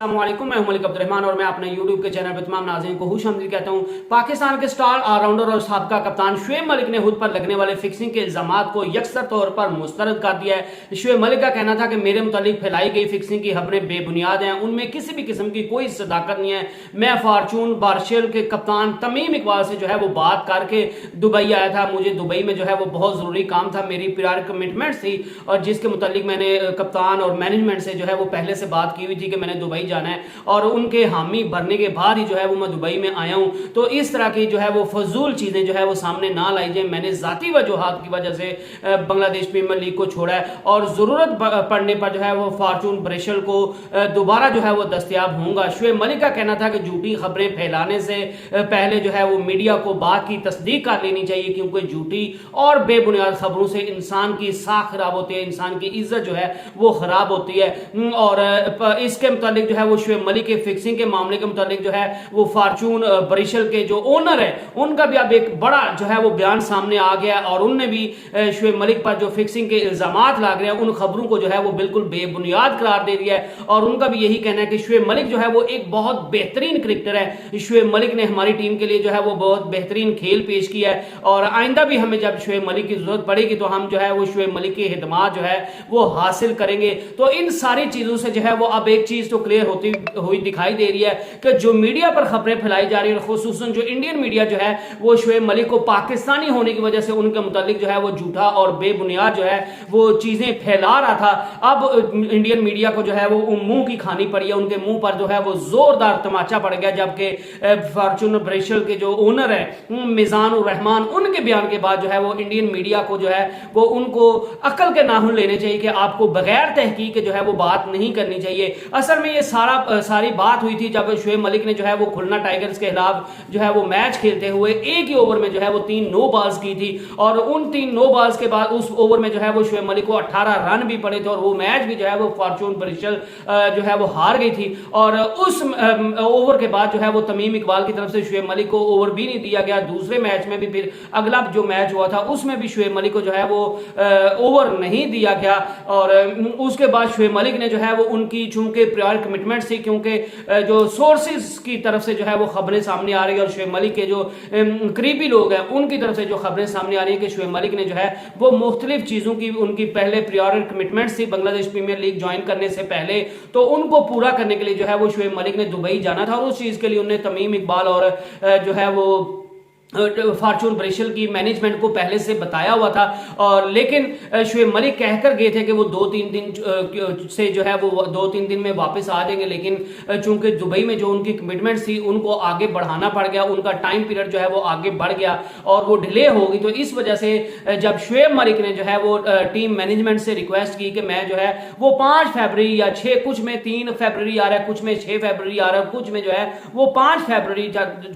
अस्सलामुअलैकुम, मैं मलिक अब्दुर्रहमान और मैं अपने यूट्यूब के चैनल पर तमाम नाज़रीन को खुशामदीद कहता हूं। पाकिस्तान के स्टार ऑलराउंडर और साबका कप्तान शुएब मलिक ने खुद पर लगने वाले फिक्सिंग के इल्जामात को यकसर तौर पर मुस्तरद कर दिया है। शुएब मलिक का कहना था कि मेरे मुतालिक फैलाई गई फिक्सिंग की खबरें बेबुनियाद हैं, उनमें किसी भी किस्म की कोई सदाकत नहीं है। मैं फॉर्चून बारशेल के कप्तान तमीम इकबाल से जो है वो बात करके दुबई आया था। मुझे दुबई में जो है वो बहुत ज़रूरी काम था, मेरी प्रायर कमिटमेंट थी और जिसके मुतालिक मैंने कप्तान और मैनेजमेंट से जो है वो पहले से बात की हुई थी कि मैंने दुबई जाना है और उनके हामी भरने के बाद ही जो है वो मैं दुबई में आया हूं। तो इस तरह की जो है वो फजूल चीजें जो है वो सामने ना लाई जाए। मैंने जाती वजूहात की वजह से बांग्लादेश प्रीमियर लीग को छोड़ा है और जरूरत पड़ने पर जो है वो फॉर्चून ब्रेशल को दोबारा जो है वो दस्तयाब होऊंगा। शुएब मलिक का कहना था कि झूठी खबरें फैलाने से पहले जो है वो मीडिया को बात की तस्दीक कर लेनी चाहिए, क्योंकि झूठी और बेबुनियाद खबरों से इंसान की साख खराब होती है, इंसान की इज्जत जो है वो खराब होती है। और इसके मुतालिक जो है वो शुएब मलिक के फिक्सिंग के मामले के मुतालिक जो है वो फॉर्चून ब्रिशल के जो ओनर है उनका भी अब एक बड़ा जो है वो बयान सामने आ गया और उनने भी शुएब मलिक पर जो फिक्सिंग के इल्जामात लाग रहे हैं उन खबरों को जो है वो बिल्कुल बेबुनियाद करार दे दिया है। और उनका भी यही कहना है कि शुएब मलिक जो है वो एक बहुत बेहतरीन क्रिकेटर है। शुएब मलिक ने हमारी टीम के लिए जो है वो बहुत बेहतरीन खेल पेश किया है और आइंदा भी हमें जब शुएब मलिक की जरूरत पड़ेगी तो हम जो है वो शुएब मलिक की हिदमात जो है वो हासिल करेंगे। तो इन सारी चीजों से जो है वो अब एक चीज तो क्लियर होती हुई दिखाई दे रही है कि जो मीडिया पर खबरें फैलाई जा रही है, खुसूसन जो इंडियन मीडिया जो है वो शुएब मलिक को पाकिस्तानी होने की वजह से उनके मुतालिक जो है वो झूठा और बेबुनियाद जो है वो चीजें फैला रहा था। अब इंडियन मीडिया को जो है वो मुंह की खानी पड़ी है, उनके मुंह पर जो है वो जोरदार तमाचा पड़ गया। जबकि फॉर्चून ब्रेशल के जो ओनर है मिजान उर रहमान, उनके बयान के बाद जो है वो इंडियन मीडिया को जो है वो उनको अकल के नाखून लेने चाहिए कि आपको बगैर तहकीक जो है वो बात नहीं करनी चाहिए। असल में ये सारी बात हुई थी जब शुएब मलिक ने जो है वो खुलना टाइगर्स के खिलाफ जो है वो मैच खेलते हुए एक ही ओवर में जो है वो 3 नो बॉल्स की थी और उन 3 नो बॉल्स के बाद उस ओवर में जो है वो शुएब मलिक को 18 रन भी पड़े थे और वो मैच भी जो है वो फॉर्चून ब्रिशल जो है वो हार गई थी। और उस ओवर के बाद जो है वो तमीम इकबाल की तरफ से शुएब मलिक को ओवर भी नहीं दिया गया। दूसरे मैच में भी फिर अगला जो मैच हुआ था उसमें भी शुएब मलिक को जो है वो ओवर नहीं दिया गया और उसके बाद शुएब मलिक ने जो है वो उनकी चूंकि प्रायर कमिटमेंट थी, क्योंकि जो सोर्सेज की तरफ से जो है वो खबरें सामने आ रही है और शुएब मलिक के जो करीबी लोग हैं उनकी तरफ से जो खबरें सामने आ रही है कि शुएब मलिक ने जो है वो मुख्तलिफ चीजों की उनकी पहले प्रायर कमिटमेंट थी बांग्लादेश प्रीमियर लीग ज्वाइन करने से पहले, तो उनको पूरा करने के लिए जो है वो शुएब मलिक ने दुबई जाना था और उस चीज के लिए उन्हें तमीम इकबाल और जो है वो फॉर्चून ब्रिशल की मैनेजमेंट को पहले से बताया हुआ था। और लेकिन शुएब मलिक कहकर गए थे कि वो 2-3 दिन से जो है वो 2-3 दिन में वापस आ जाएंगे, लेकिन चूंकि दुबई में जो उनकी कमिटमेंट थी उनको आगे बढ़ाना पड़ गया, उनका टाइम पीरियड जो है वो आगे बढ़ गया और वो डिले हो गई। तो इस वजह से जब शुएब मलिक ने जो है वो टीम मैनेजमेंट से रिक्वेस्ट की कि मैं जो है वो 5 फरवरी या 6, कुछ में 3 फरवरी आ रहा है, कुछ में 6 फरवरी आ रहा है, कुछ में जो है वो 5 फरवरी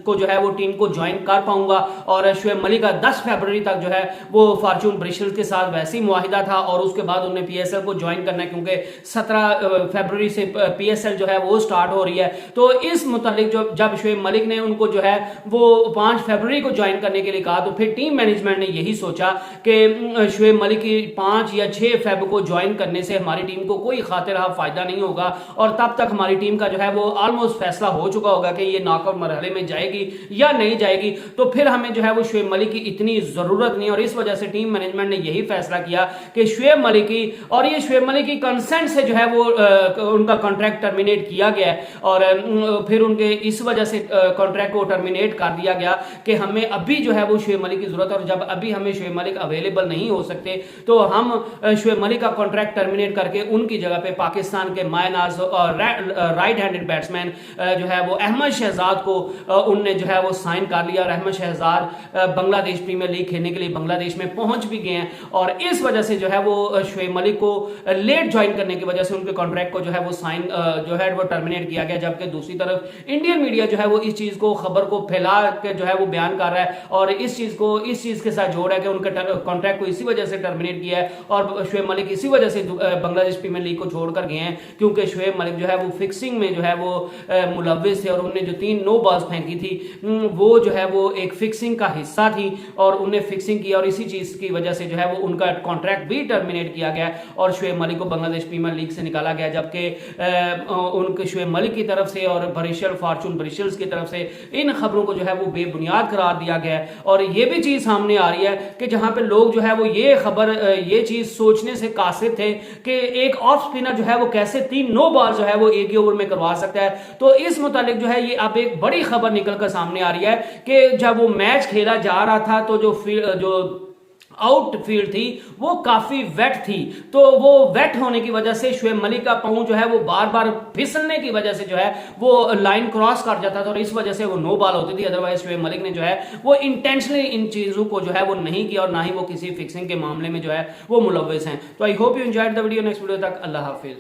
को जो है वो टीम को ज्वाइन कर पाऊंगा। और शुएब मलिक का 10 फरवरी तक जो है वो फॉर्चून ब्रिशल के साथ वैसे ही मुआहिदा था और उसके बाद उन्हें पीएसएल को ज्वाइन करना है, क्योंकि 17 फरवरी से पीएसएल जो है वो स्टार्ट हो रही है। तो इस मुतालिक जब शुएब मलिक ने उनको जो है वो 5 फरवरी को ज्वाइन करने के लिए कहा, तो फिर टीम मैनेजमेंट ने यही सोचा कि शुएब मलिक की 5 या 6 फरवरी को ज्वाइन करने से हमारी टीम को कोई खातिर फायदा नहीं होगा और तब तक हमारी टीम का जो है वो ऑलमोस्ट फैसला हो चुका होगा कि ये नॉकआउट मरहले में जाएगी या नहीं जाएगी। तो फिर हमें जो है वो शुएब मलिक की इतनी जरूरत नहीं और इस वजह से टीम मैनेजमेंट ने यही फैसला किया कि शुएब मलिक की और ये शुएब मलिक की कंसेंट से जो है वो उनका कॉन्ट्रैक्ट टर्मिनेट किया गया और फिर उनके इस वजह से कॉन्ट्रैक्ट को टर्मिनेट कर दिया गया कि हमें अभी जो है वो शुएब मलिक की जरूरत है और जब अभी हमें शुएब मलिक अवेलेबल नहीं हो सकते तो हम शुएब मलिक का कॉन्ट्रैक्ट टर्मिनेट करके उनकी जगह पे पाकिस्तान के मायनाज और राइट हैंडेड बैट्समैन जो है वो अहमद शहजाद को उनने जो है वो साइन कर लिया और अहमद शहजाद बांग्लादेश प्रीमियर लीग खेलने के लिए बांग्लादेश में पहुंच भी गए हैं और इस वजह से जो है वो शुएब मलिक को लेट ज्वाइन करने की वजह से उनके कॉन्ट्रैक्ट को जो है वो साइन जो है वो टर्मिनेट किया गया। जबकि दूसरी तरफ इंडियन मीडिया जो है वो इस चीज को खबर को फैला के जो है वो बयान कर रहा है और इस चीज के साथ जोड़ है कि उनके कॉन्ट्रैक्ट को इसी वजह से टर्मिनेट किया है और शुएब मलिक इसी वजह से बांग्लादेश प्रीमियर लीग को छोड़कर गए हैं, क्योंकि शुएब मलिक जो है वो फिक्सिंग में जो है वो मुलव्विस थे और उन्होंने जो 3 नो बॉल्स फेंकी थी वो जो है वो एक एक फिक्सिंग का हिस्सा थी और उन्हें फिक्सिंग की और इसी चीज की वजह से जो है वो उनका कॉन्ट्रैक्ट भी टर्मिनेट किया गया और शुएब मलिक को बांग्लादेश प्रीमियर लीग से निकाला गया, जबकि उनके शुएब मलिक की तरफ से और बरिशल फॉर्चून बरिशल्स की तरफ से इन खबरों को जो है वो बेबुनियाद करार दिया गया है। और ये भी चीज सामने आ रही है कि जहां पे लोग जो है वो ये चीज सोचने से कासिर थे कि एक ऑफ स्पिनर जो है वो कैसे 3 नो बॉल जो है वो एक ही ओवर में करवा सकता है। तो इस मुतालिक जो है ये अब एक बड़ी खबर निकलकर सामने आ रही है कि जब वो मैच खेला जा रहा था तो जो आउटफील्ड थी वो काफी वेट थी, तो वो वेट होने की वजह से शुएब मलिक का पांव जो है वो बार बार फिसलने की वजह से जो है वो लाइन क्रॉस कर जाता था और इस वजह से वो नो बॉल होती थी। अदरवाइज शुएब मलिक ने जो है वो इंटेंशनली इन चीजों को जो है वो नहीं किया और ना ही वो किसी फिक्सिंग के मामले में जो है वो मुलव्विस हैं। तो I hope you enjoyed the video. Next video तक अल्लाह हाफिज।